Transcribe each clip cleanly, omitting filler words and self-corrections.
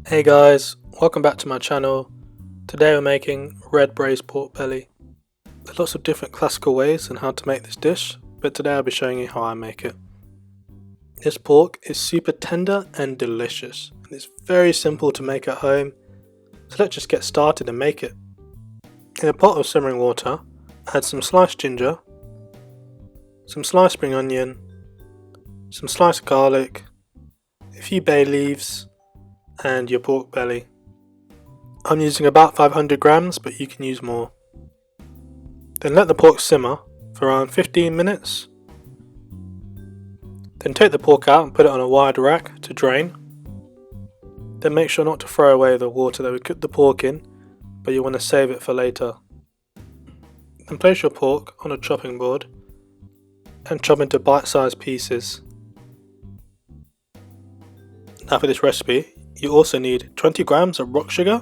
Hey guys, welcome back to my channel. Today we're making red braised pork belly. There's lots of different classical ways on how to make this dish, but today I'll be showing you how I make it. This pork is super tender and delicious, and it's very simple to make at home, so let's just get started and make it. In a pot of simmering water, add some sliced ginger, some sliced spring onion, some sliced garlic, a few bay leaves, and your pork belly. I'm using about 500 grams, but you can use more. Then let the pork simmer for around 15 minutes. Then take the pork out and put it on a wide rack to drain. Then make sure not to throw away the water that we cooked the pork in, but you want to save it for later. Then place your pork on a chopping board and chop into bite-sized pieces. Now for this recipe, you also need 20 grams of rock sugar,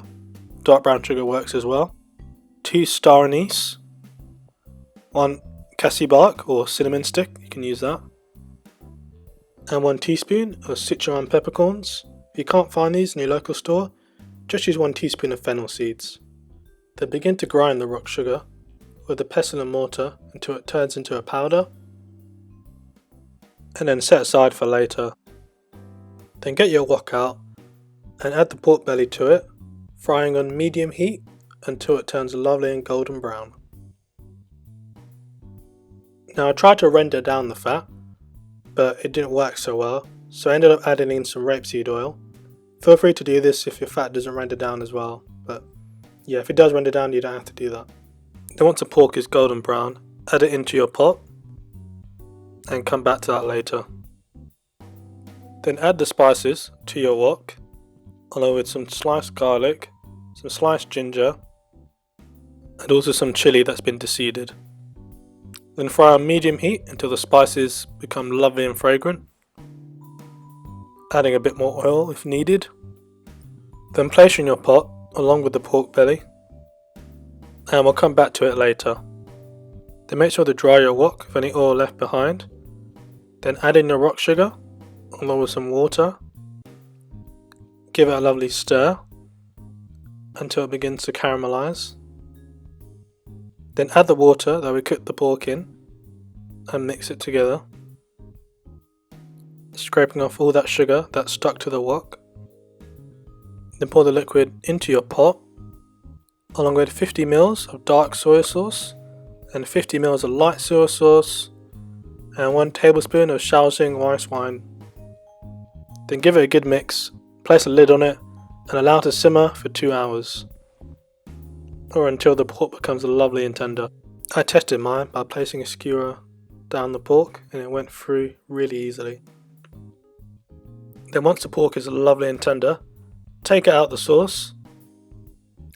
dark brown sugar works as well, 2 star anise, 1 cassia bark or cinnamon stick, you can use that, and 1 teaspoon of Szechuan peppercorns. If you can't find these in your local store, just use 1 teaspoon of fennel seeds. Then begin to grind the rock sugar with a pestle and mortar until it turns into a powder, and then set aside for later. Then get your wok out and add the pork belly to it, frying on medium heat until it turns lovely and golden brown. Now I tried to render down the fat, but it didn't work so well, so I ended up adding in some rapeseed oil. Feel free to do this if your fat doesn't render down as well, but yeah, if it does render down you don't have to do that. Then once the pork is golden brown, add it into your pot and come back to that later. Then add the spices to your wok, along with some sliced garlic, some sliced ginger, and also some chili that's been deseeded. Then fry on medium heat until the spices become lovely and fragrant, adding a bit more oil if needed. Then place in your pot along with the pork belly, and we'll come back to it later. Then make sure to dry your wok of any oil left behind. Then add in your rock sugar along with some water. Give it a lovely stir until it begins to caramelize. Then add the water that we cooked the pork in and mix it together, scraping off all that sugar that's stuck to the wok. Then pour the liquid into your pot along with 50 ml of dark soya sauce and 50 ml of light soya sauce and 1 tablespoon of Szechuan rice wine. Then give it a good mix, place a lid on it and allow it to simmer for 2 hours, or until the pork becomes lovely and tender. I tested mine by placing a skewer down the pork and it went through really easily. Then once the pork is lovely and tender, take it out the sauce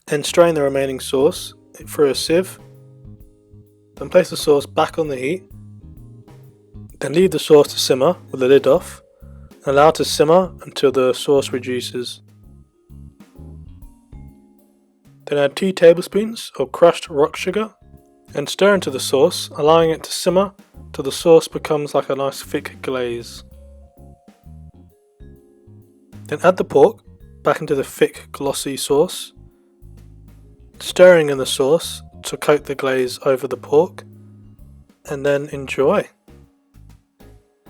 and strain the remaining sauce through a sieve. Then place the sauce back on the heat. Then leave the sauce to simmer with the lid off and allow it to simmer until the sauce reduces. Then add 2 tablespoons of crushed rock sugar and stir into the sauce, allowing it to simmer till the sauce becomes like a nice thick glaze. Then add the pork back into the thick glossy sauce, stirring in the sauce to coat the glaze over the pork, and then enjoy.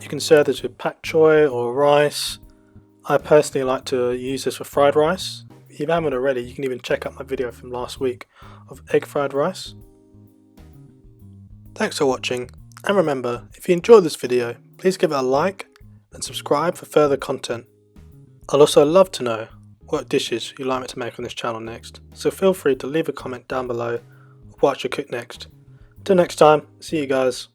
You can serve this with pak choy or rice. I personally like to use this with fried rice. If you haven't already, you can even check out my video from last week of egg fried rice. Thanks for watching, and remember, if you enjoyed this video, please give it a like and subscribe for further content. I'd also love to know what dishes you'd like me to make on this channel next, so feel free to leave a comment down below of what I should cook next. Until next time, see you guys.